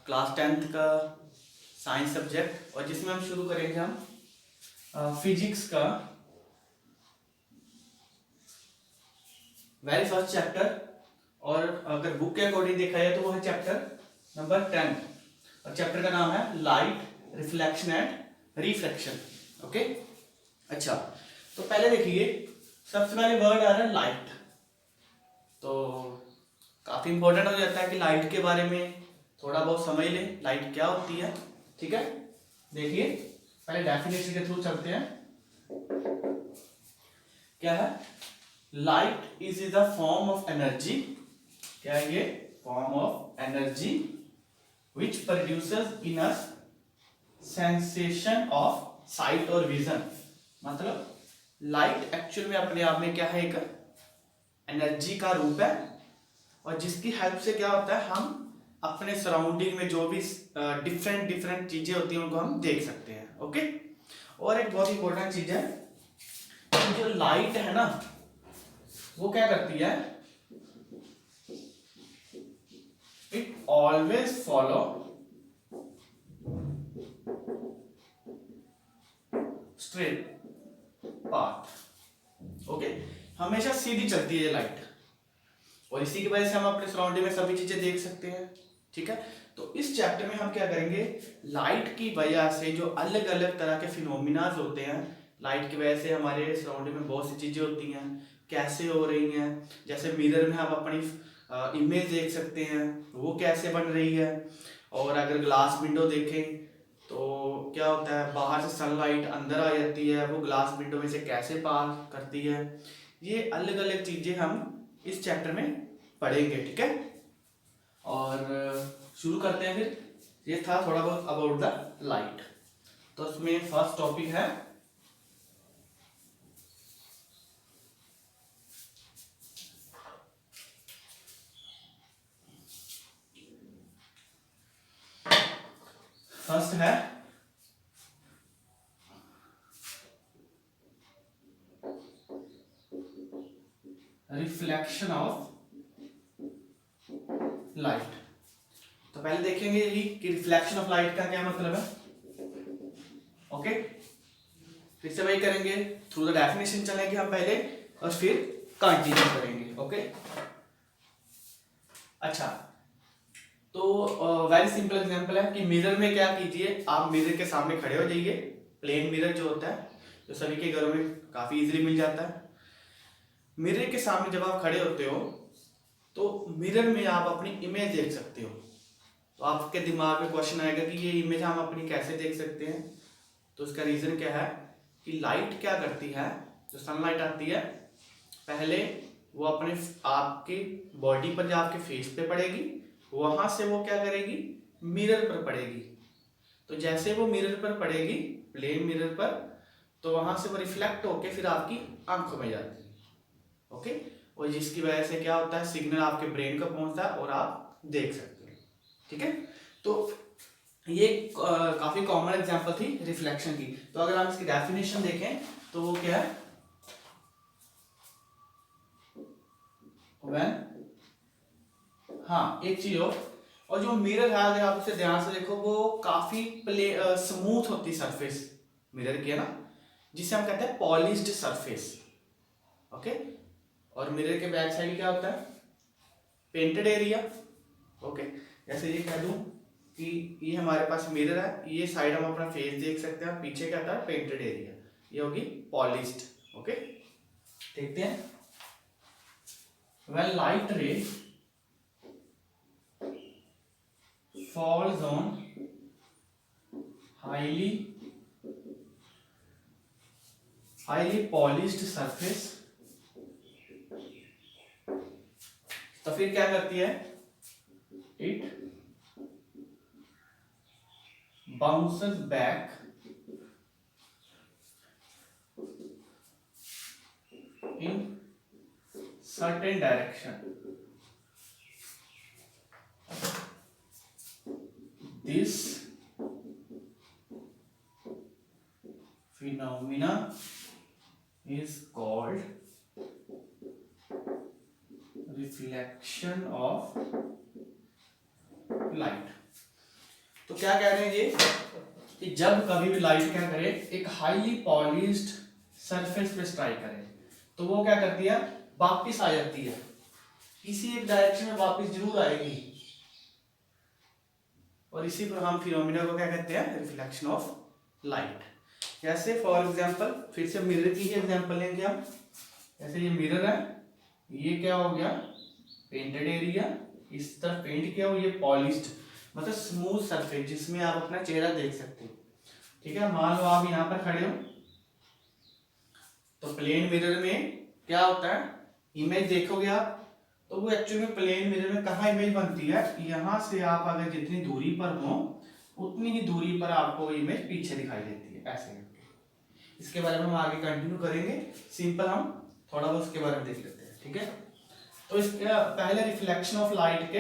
Class 10th का science subject, और जिसमें हम शुरू करेंगे हम फिजिक्स का वेरी फर्स्ट चैप्टर। और अगर बुक के अकॉर्डिंग देखा जाए तो वो है चैप्टर नंबर 10, और चैप्टर का नाम है light, reflection and refraction. Okay, अच्छा, तो पहले देखिए, सबसे पहले वर्ड आ रहा है लाइट। तो काफी इंपॉर्टेंट हो जाता है कि लाइट के बारे में थोड़ा बहुत समझ लें, लाइट क्या होती है। ठीक है, देखिए पहले डेफिनेशन के थ्रू चलते हैं। क्या है? Light is the form of energy. क्या है ये? Form of energy which produces in us sensation of site और विजन। मतलब लाइट एक्चुअल में अपने आप में क्या है? एक एनर्जी का रूप है, और जिसकी हेल्प से क्या होता है, हम अपने सराउंडिंग में जो भी डिफरेंट डिफरेंट चीजें होती हैं उनको हम देख सकते हैं। ओके, और एक बहुत इंपॉर्टेंट चीज है कि जो लाइट है ना, वो क्या करती है? It always follow straight path. Okay, हमेशा सीधी चलती है लाइट, और इसी की वजह से हम अपने सराउंडिंग में सभी चीजें देख सकते हैं। ठीक है, तो इस चैप्टर में हम क्या करेंगे? लाइट की वजह से जो अलग अलग तरह के फिनोमिनाज होते हैं, लाइट की वजह से हमारे सराउंडिंग में बहुत सी चीजें होती हैं, कैसे हो रही हैं। जैसे मिरर में हम अपनी इमेज देख सकते हैं, वो कैसे बन रही है। और अगर ग्लास विंडो देखें तो क्या होता है, बाहर से सनलाइट अंदर आ जाती है, वो ग्लास विंडो में से कैसे पार करती है। ये अलग अलग चीजें हम इस चैप्टर में पढ़ेंगे। ठीक है, और शुरू करते हैं फिर। ये था थोड़ा बहुत अबाउट द लाइट। तो इसमें फर्स्ट टॉपिक है रिफ्लेक्शन ऑफ लाइट। तो पहले देखेंगे ही कि रिफ्लेक्शन ऑफ लाइट का क्या मतलब है। ओके, फिर से वही करेंगे, थ्रू द डेफिनेशन चलेंगे हम पहले, और फिर कंटिन्यू करेंगे। ओके, अच्छा, तो वेरी सिंपल एग्जांपल है कि मिरर में क्या कीजिए, आप मिरर के सामने खड़े हो जाइए। प्लेन मिरर जो होता है, जो सभी के घरों में काफी इजीली मिल जाता है। मिरर के सामने जब आप खड़े होते हो तो मिरर में आप अपनी इमेज देख सकते हो। तो आपके दिमाग में क्वेश्चन आएगा कि ये इमेज हम अपनी कैसे देख सकते हैं। तो इसका रीजन क्या है कि लाइट क्या करती है, जो सनलाइट आती है, पहले वो अपने आपकी बॉडी पर या आपके फेस पे पड़ेगी, वहां से वो क्या करेगी? मिरर पर पड़ेगी। तो जैसे वो मिरर पर पड़ेगी, प्लेन मिरर पर, तो वहां से वो रिफ्लेक्ट होके फिर आपकी आंखों में जाती है। ओके, और जिसकी वजह से क्या होता है, सिग्नल आपके ब्रेन को पहुंचता है और आप देख सकते हो। ठीक है, तो ये काफी कॉमन एग्जांपल थी रिफ्लेक्शन की। तो अगर हम इसकी डेफिनेशन देखें तो वो क्या है? व्हेन, हाँ एक चीज और जो मिरर है, अगर आप उसे ध्यान से देखो, वो काफी स्मूथ होती सरफेस मिरर की, है ना, जिसे हम कहते हैं पॉलिश्ड सरफेस। ओके, और मिरर के बैक साइड क्या होता है? Painted area. ओके, जैसे ये कह दूं कि ये हमारे पास मिरर है, ये साइड हम अपना फेस देख सकते हैं, पीछे क्या था? पेंटेड एरिया, ये होगी पॉलिश्ड। ओके, देखते हैं। व्हेन लाइट रे falls on highly polished surface, तो फिर क्या करती है? It bounces back in certain direction. This phenomena is called reflection of light. तो क्या कह रहे हैं ये कि जब कभी भी लाइट क्या करे, एक हाईली पॉलिश्ड सरफेस पे स्ट्राइक करे, तो वो क्या करती है, वापिस आ जाती है, इसी एक डायरेक्शन में वापिस जरूर आएगी, और इसी पर हम फिनोमिना को क्या कहते हैं, रिफ्लेक्शन ऑफ लाइट। जैसे फॉर एग्जांपल, फिर से मिरर की ही एग्जांपल लेंगे हम। जैसे ये मिरर है, ये क्या हो गया, पेंटेड एरिया, इस तरफ पेंट किया हो, ये पॉलिश्ड मतलब स्मूथ सरफेस जिसमें आप अपना चेहरा देख सकते हो। ठीक है, मान लो आप यहाँ पर खड़े हो, तो प्लेन मिरर में क्या होता है, इमेज देखोगे आप, तो वो एक्चुअली में प्लेन मिरर में कहाँ इमेज बनती है, यहाँ से आप अगर जितनी दूरी पर हो उतनी ही दूरी पर आपको इमेज पीछे दिखाई देती है, ऐसे करके। इसके बारे में हम आगे कंटिन्यू करेंगे, सिंपल हम थोड़ा बहुत उसके बारे में देख लेते हैं। ठीक है, तो इसके पहले रिफ्लेक्शन ऑफ लाइट के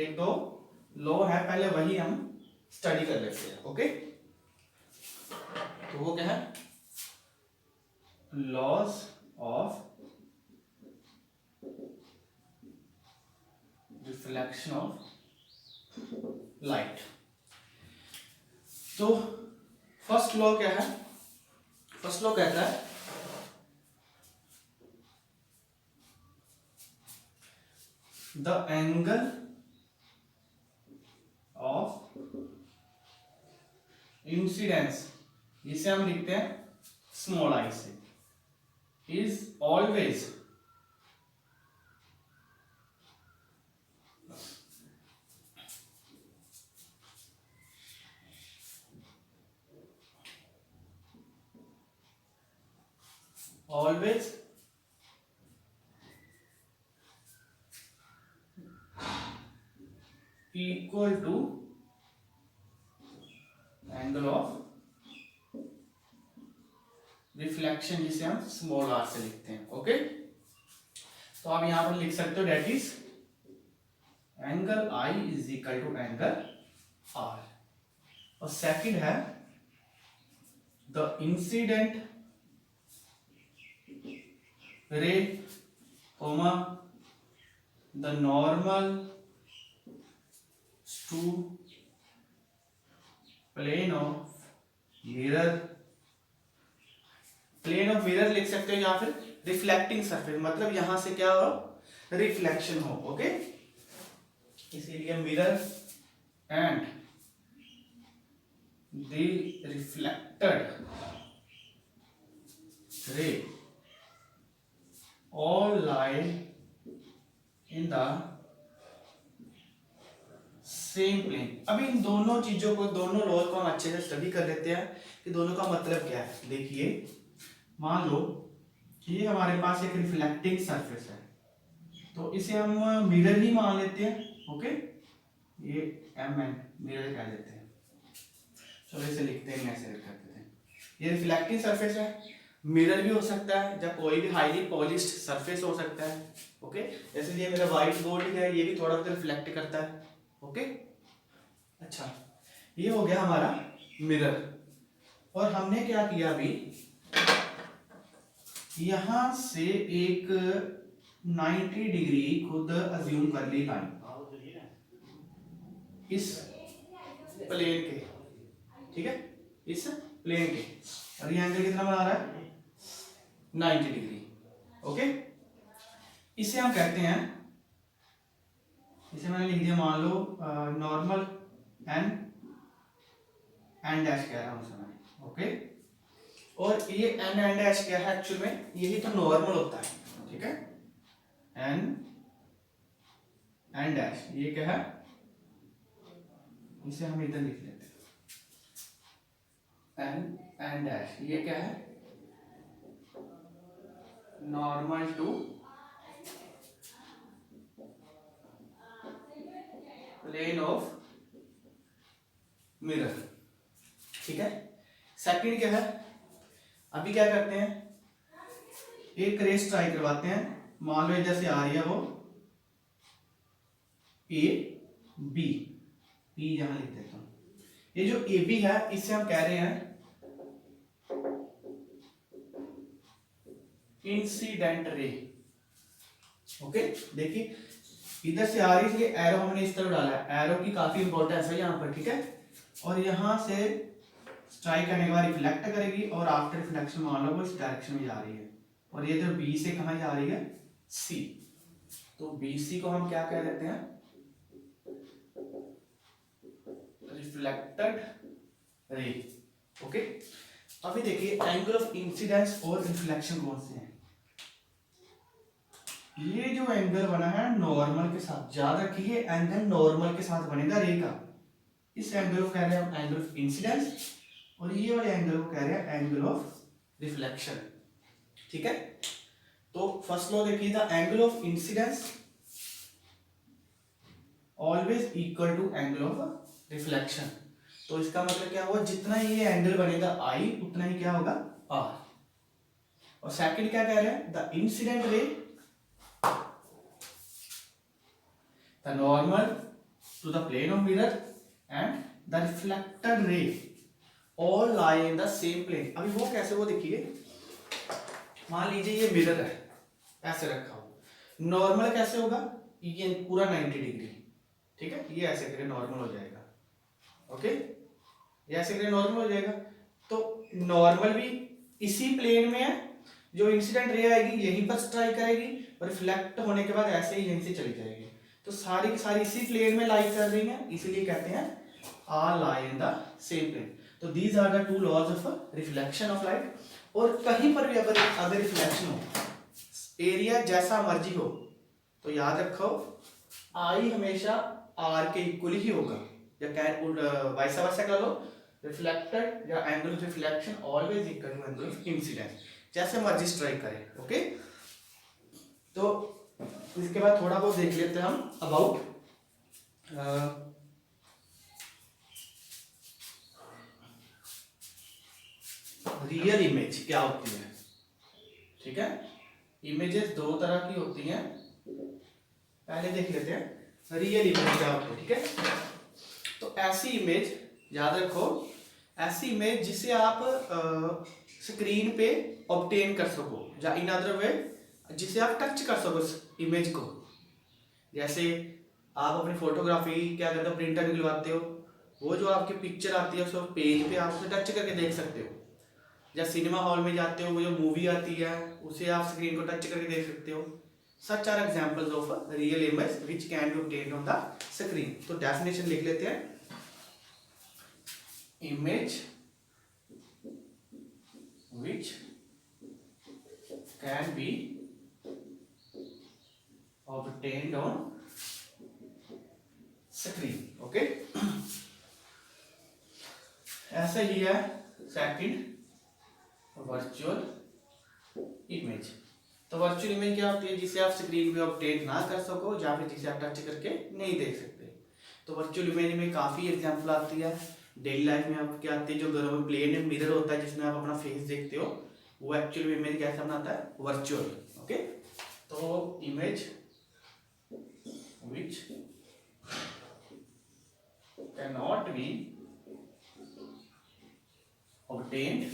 एक दो लॉ है, पहले वही हम स्टडी कर लेते हैं। ओके, तो वो क्या है, laws of reflection of light. तो फर्स्ट लॉ क्या है, फर्स्ट लॉ कहता है द एंगल ऑफ इंसिडेंस, जिसे हम लिखते हैं स्मॉल आई से, is always always equal to angle of reflection, जिसे हम स्मॉल आर से लिखते हैं। ओके, तो आप यहां पर लिख सकते हो that is angle I is equal to angle R. और सेकंड है the incident ray comma the normal to plane of mirror, plane of mirror लिख सकते हो, या फिर रिफ्लेक्टिंग सरफेस, मतलब यहां से क्या हो, रिफ्लेक्शन हो। ओके, इसीलिए mirror and the reflected ray all lie in the same plane. अब इन दोनों चीजों को, दोनों लॉ को हम अच्छे से स्टडी कर लेते हैं कि दोनों का मतलब क्या है। देखिए, मान लो ये हमारे पास एक रिफ्लेक्टिंग सरफेस है, तो इसे हम मिरर ही मान लेते हैं। ओके, ये एम एन मिरर कह देते हैं, चलो इसे लिखते हैं, ऐसे लिख करते हैं। ये रिफ्लेक्टिंग सरफेस है, मिरर भी हो सकता है, जब कोई भी हाईली पॉलिश्ड सरफेस हो सकता है। ओके, जैसे ये मेरा व्हाइट बोर्ड है, ये भी थोड़ा बहुत रिफ्लेक्ट करता है। ओके, अच्छा, ये हो गया हमारा मिरर। और हमने क्या किया, अभी यहां से एक 90 डिग्री खुद अज्यूम कर ली लाइन इस प्लेन के, ठीक है, इस प्लेन के, और ये एंगल कितना बना रहा है, 90 डिग्री। ओके, इसे हम कहते हैं, इसे मैंने लिख दिया, मान लो नॉर्मल एन डैश कह रहा हूं समय। ओके, और ये एन एंड डैश क्या है, एक्चुअल में यही तो नॉर्मल होता है। ठीक है, एन एंड डैश, ये क्या है, इसे हम इधर लिख लेते हैं, एन एंड डैश, ये क्या है, normal to plane of mirror. ठीक है, सेकंड क्या है, अभी क्या करते हैं, एक रेस ट्राई करवाते हैं, मान लो इधर से आ रही है वो ए बी, बी यहां लिख देता हूं, ये जो ए बी है इससे हम कह रहे हैं इंसिडेंट रे। ओके, देखिए इधर से आ रही है, एरो हमने इस तरफ डाला है, एरो की काफी इंपॉर्टेंस है यहाँ पर। ठीक है, और यहाँ से स्ट्राइक करने के बाद रिफ्लेक्ट करेगी और आफ्टर रिफ्लेक्शन मान लो वो इस डायरेक्शन में जा रही है और ये इधर बी से कहाँ जा रही है, सी। तो बी सी को हम क्या कह देते हैं, रिफ्लेक्टेड रे। ओके, अभी देखिए एंगल ऑफ इंसिडेंस और रिफ्लेक्शन कौन से हैं। ये जो एंगल बना है नॉर्मल के साथ, याद रखिए एंगल नॉर्मल के साथ बनेगा रे का। इस एंगल को कह रहे हैं हम एंगल ऑफ इंसिडेंस और ये वाले एंगल को कह रहे हैं एंगल ऑफ रिफ्लेक्शन। ठीक है, तो फर्स्ट लॉ देखिए, the angle of incidence always equal to angle of reflection. तो इसका मतलब क्या हुआ, जितना ये एंगल बनेगा आई उतना ही क्या होगा, आर। और सेकंड क्या कह रहे हैं, द इंसिडेंट रे the normal to the plane of mirror and the reflected ray all lie in the same plane। अभी वो कैसे, वो देखिए, मान लीजिए ये मिरर है ऐसे रखा हो, नॉर्मल कैसे होगा, ये पूरा 90 डिग्री, ठीक है, ये ऐसे करे नॉर्मल हो जाएगा। ओके, ये ऐसे करे नॉर्मल हो जाएगा। तो नॉर्मल भी इसी प्लेन में है, जो इंसिडेंट रे आएगी यहीं पर स्ट्राइक करेगी और रिफ्लेक्ट होने के बाद ऐसे ही यहीं से चली जाएगी। तो सारी की सारी इसी प्लेन में लाई कर रही हैं, इसीलिए कहते हैं are lie in the same plane. तो these are the two laws of reflection of light. और कहीं पर भी अगर रिफ्लेक्शन हो, एरिया जैसा मर्जी हो, तो याद रखो आई हमेशा आर के इक्वल ही होगा, या वाइस वर्सा कर लो, रिफ्लेक्टेड या angle of reflection always equal to angle of incidence, जैसे मर्जी स्ट्राइक करे। ओके, तो इसके बाद थोड़ा बहुत देख लेते हैं हम अबाउट रियल इमेज क्या होती है। ठीक है, इमेजेस दो तरह की होती हैं, पहले देख लेते हैं रियल इमेज क्या होती है। ठीक है, तो ऐसी इमेज याद रखो, ऐसी इमेज जिसे आप स्क्रीन पे ऑब्टेन कर सको, या इन अदर वे जिसे आप टच कर सको इमेज को। जैसे आप अपनी फोटोग्राफी क्या करते हो, प्रिंटर निकलवाते हो, वो जो आपकी पिक्चर आती है उसको पेज पे आप उसे टच करके देख सकते हो। या सिनेमा हॉल में जाते हो, वो जो मूवी आती है उसे आप स्क्रीन को टच करके देख सकते हो। Such are examples of real image which can be obtained on the screen. तो डेफिनेशन लिख लेते हैं, image which can be obtained on screen। Okay, ऐसा ही है सेकंड, वर्चुअल इमेज। तो वर्चुअल इमेज क्या होती है, जिसे आप स्क्रीन पे ऑब्टेन ना कर सको या फिर जिसे आप टच करके नहीं देख सकते। तो वर्चुअल इमेज में काफी एग्जांपल आती है, डेली लाइफ में आप क्या आती है, जो घरों में प्लेन में मिरर होता है जिसमें आप अपना फेस देखते हो, वो एक्चुअल इमेज कैसा बनाता है, वर्चुअल। ओके, तो image which cannot be obtained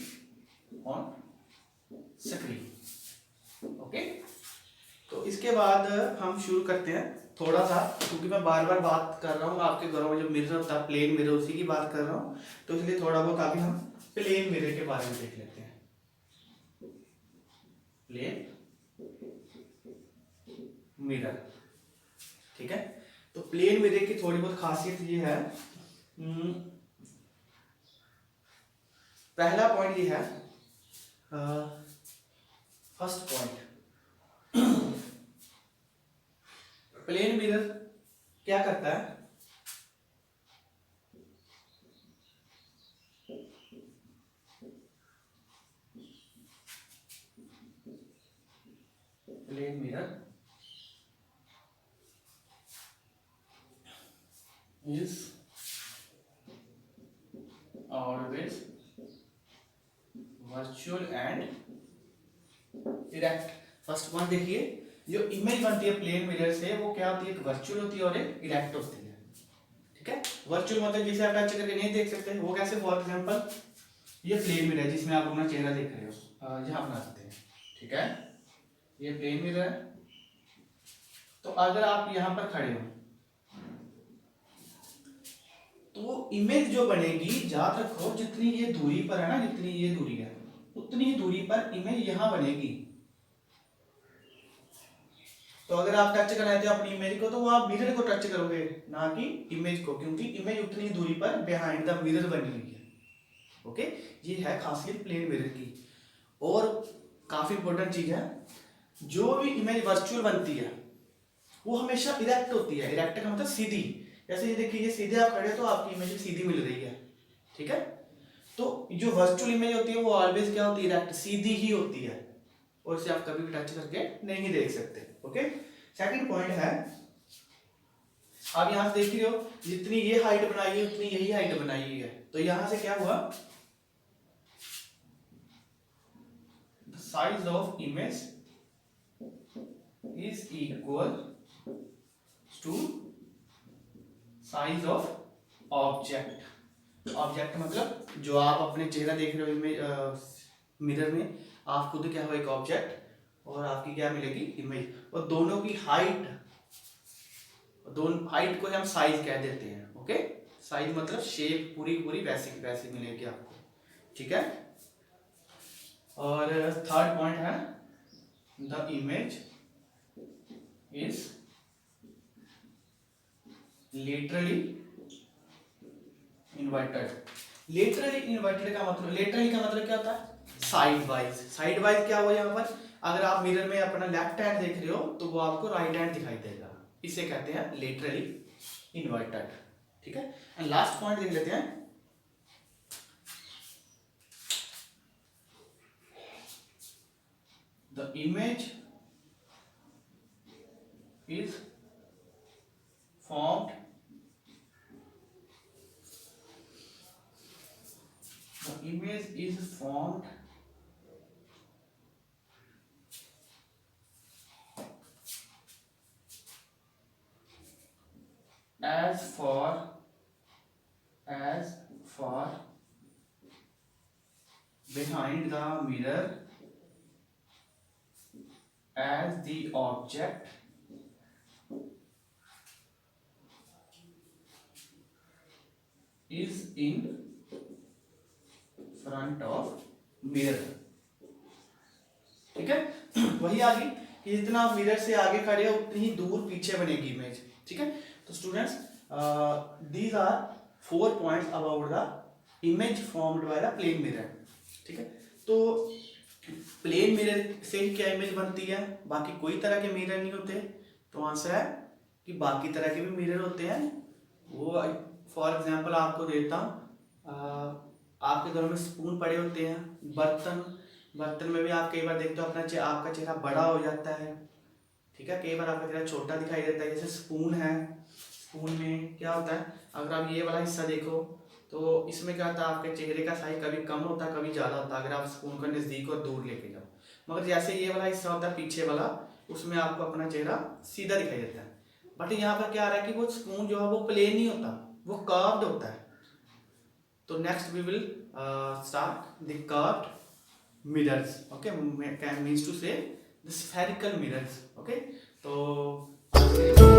on screen। Okay, तो इसके बाद हम शुरू करते हैं थोड़ा सा, क्योंकि मैं बार बार बात कर रहा हूँ आपके घरों में जो मिरर होता है प्लेन मिरर, उसी की बात कर रहा हूँ, तो इसलिए थोड़ा बहुत अभी हम प्लेन मिरर के बारे में देख लेते हैं। प्लेन मिरर, ठीक है, तो प्लेन मिरर की थोड़ी बहुत खासियत ये है, पहला पॉइंट ये है, फर्स्ट पॉइंट, प्लेन मिरर क्या करता है, plane mirror is always virtual and direct। First point देखिए, जो इमेज बनती है प्लेन मिरर से वो क्या होती है, एक वर्चुअल होती है और एक डायरेक्ट होती है। ठीक है, वर्चुअल मतलब जिसे आप टच करके नहीं देख सकते, वो कैसे, फॉर एग्जांपल ये प्लेन मिरर है जिसमें आप अपना चेहरा देख रहे हो, यहाँ बना सकते हैं। ठीक है, ये प्लेन मिरर है, तो अगर आप यहाँ पर खड़े हो तो इमेज जो बनेगी, याद रखो, जितनी ये दूरी पर है ना, जितनी ये दूरी है उतनी ही दूरी पर इमेज यहां बनेगी। तो अगर आप टच कराते हो अपनी इमेज को, तो वो आप मिरर को टच करोगे, ना कि इमेज को, क्योंकि इमेज उतनी ही दूरी पर बिहाइंड द मिरर बनी हुई है। ओके, ये है खासियत प्लेन मिरर की। और काफी इंपॉर्टेंट चीज है, जो भी इमेज वर्चुअल बनती है वो हमेशा इरेक्ट होती है। इरेक्ट का मतलब सीधी। जैसे ये देखिए, ये सीधे आप खड़े हो तो आपकी इमेज सीधी मिल रही है, ठीक है। तो जो वर्चुअल इमेज होती है वो ऑलवेज क्या होती है, इरेक्ट, सीधी ही होती है, और इसे आप कभी भी टच करके नहीं देख सकते। ओके, सेकंड पॉइंट है, आप यहां से देख रहे हो, जितनी ये हाइट बनाई है उतनी यही हाइट बनाई हुई है। तो यहां से क्या हुआ, the size of image is equal to size of object. Object मतलब जो आप अपने चेहरा देख रहे हो इमेज मिरर में, आप खुद क्या हो, एक ऑब्जेक्ट, और आपकी क्या मिलेगी, इमेज। और दोनों की हाइट, दोनों हाइट को हम साइज कह देते हैं। ओके, साइज मतलब शेप पूरी पूरी वैसी वैसी मिलेगी आपको, ठीक है। और थर्ड पॉइंट है, the image is laterally inverted. Laterally inverted का मतलब, लेटरली का मतलब क्या होता है, साइड वाइज। साइड वाइज क्या हुआ यहाँ पर, अगर आप मिरर में अपना लेफ्ट हैंड देख रहे हो तो वो आपको राइट हैंड दिखाई देगा, इसे कहते हैं लेटरली इन्वर्टेड, ठीक है। एंड लास्ट पॉइंट देख लेते हैं, the image is formed, the image is formed as far behind the mirror as the object is in front of mirror, ठीक है। वही आ गई कि जितना आप मिरर से आगे खड़े हो उतनी ही दूर पीछे बनेगी इमेज, ठीक है। तो students, these are 4 points about the image formed by the plane mirror, ठीक है। तो प्लेन मिरर से ही क्या इमेज बनती है, बाकी कोई तरह के मिरर नहीं होते। तो आंसर है कि बाकी तरह के भी मिरर होते हैं। वो फॉर एग्जाम्पल आपको देता हूँ, आपके घरों में स्पून पड़े होते हैं, बर्तन में भी आप कई बार देखते हो अपना आपका चेहरा बड़ा हो जाता है, ठीक है। कई बार आपका चेहरा छोटा दिखाई देता है। जैसे स्पून है, स्पून में क्या होता है, अगर आप ये वाला हिस्सा देखो तो इसमें क्या होता है, आपके चेहरे का साइज कभी कम होता है कभी ज़्यादा होता है, अगर आप स्पून को नज़दीक और दूर लेके जाओ। मगर जैसे ये वाला हिस्सा होता है पीछे वाला, उसमें आपको अपना चेहरा सीधा दिखाई देता है। बट यहाँ पर क्या आ रहा है कि वो स्पून जो है वो प्लेन नहीं होता, वो कर्व्ड होता है। तो next we will start the curved mirrors, okay, means to say the spherical mirrors, okay। तो